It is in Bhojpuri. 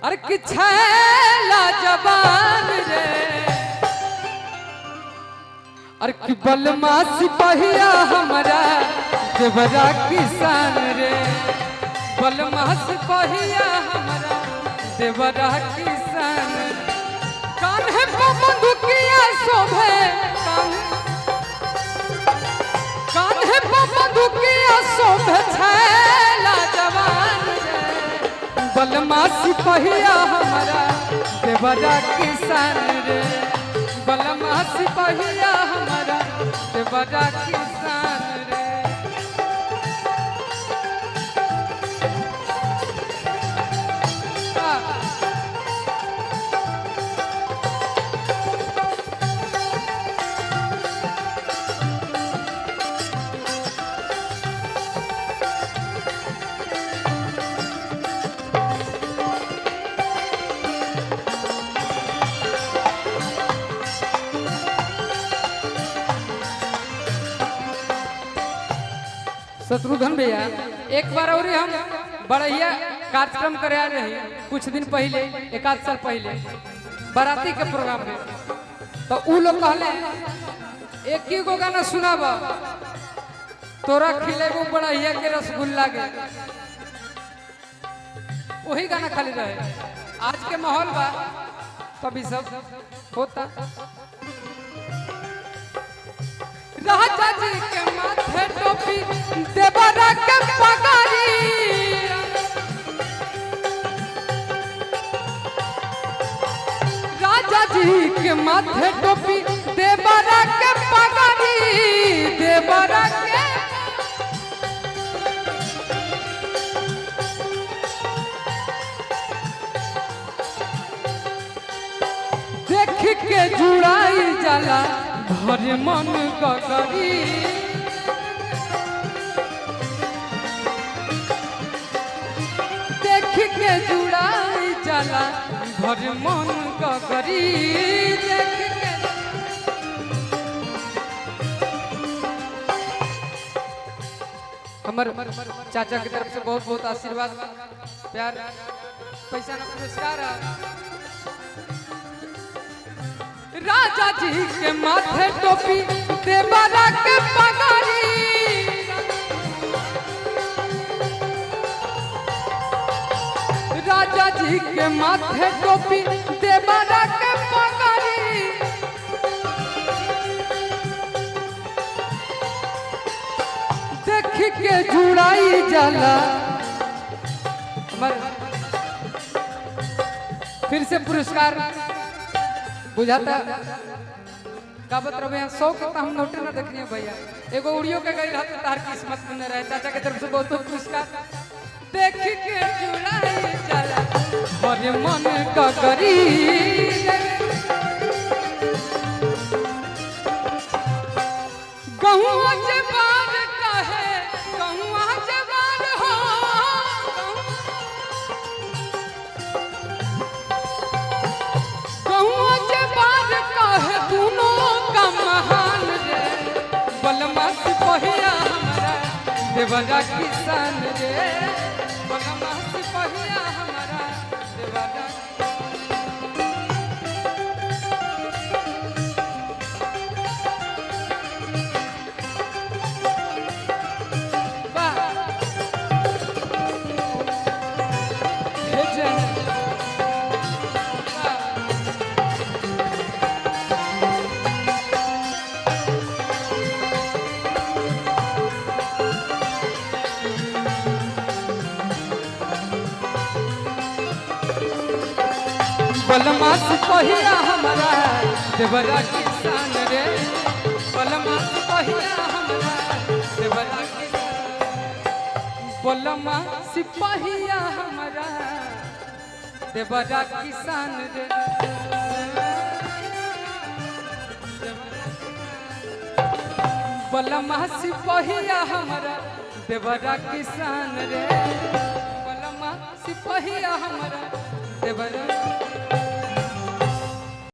अरे कि छैला जवान रे अरे कि बलमा सिपहिया हमारा देवरा किसान रे बलमा सिपहिया हमारा देवरा किसान कान्हे पे बंदूकिया शोभे कान्हे पे बंदूकिया शोभे छैला जवान रे बलमा सिपहिया हमारा देवरा किसान रे बलमा सिपहिया हमारा देवरा किसान रे शत्रुघ्न भैया एक बार और हम बढ़िया कार्यक्रम करे आ रहे कुछ दिन पहले एक आध साल पहले बाराती के प्रोग्राम में तो उ लोग कहले एक ही गो गाना सुनाब तोरा खिलेगो बढ़िया के रसगुल्ला के वही गाना खाली रहे आज के माहौल बा तभी सब होता राजा जी के माथे टोपी देवरा के पगारी राजा जी के माथे टोपी देवरा के पगारी देवरा के देख के जुड़ाई जाला भरे मन गगरी देख के जुड़ाई जाला भरे मन गगरी देख के हमारे चाचा की तरफ से बहुत बहुत आशीर्वाद प्यार पैसा ना पुरस्कार राजा जी के माथे टोपी देवरा के पगारी राजा जी के माथे टोपी देवरा के पगारी देख के जुड़ाई जाला फिर से पुरस्कार बुझाता काबत रहे 100 के हम नोटे ना देखनी भैया एगो उड़ियो के गई रहते तार किस्मत में न रहे चाचा के तरफ से बहुत बहुत पुरस्कार देख के जुड़ाई चला भरे मन गगरी गहुआ जे बार कहे गहुआ जे बार हो गहुआ जे बार कहे दोनों का महान रे बलमा सिपहिया हमारा देवरा किसान रे बलमा सिपहिया हमारा देवरा बलमा सिपहिया हमारा देवरा किसान रे बलमा सिपहिया हमारा देवरा किसान बलमा सिपहिया हमारा देवरा किसान रे बलमा सिपहिया हमारा देवरा किसान रे बलमा सिपहिया हमारा देवरा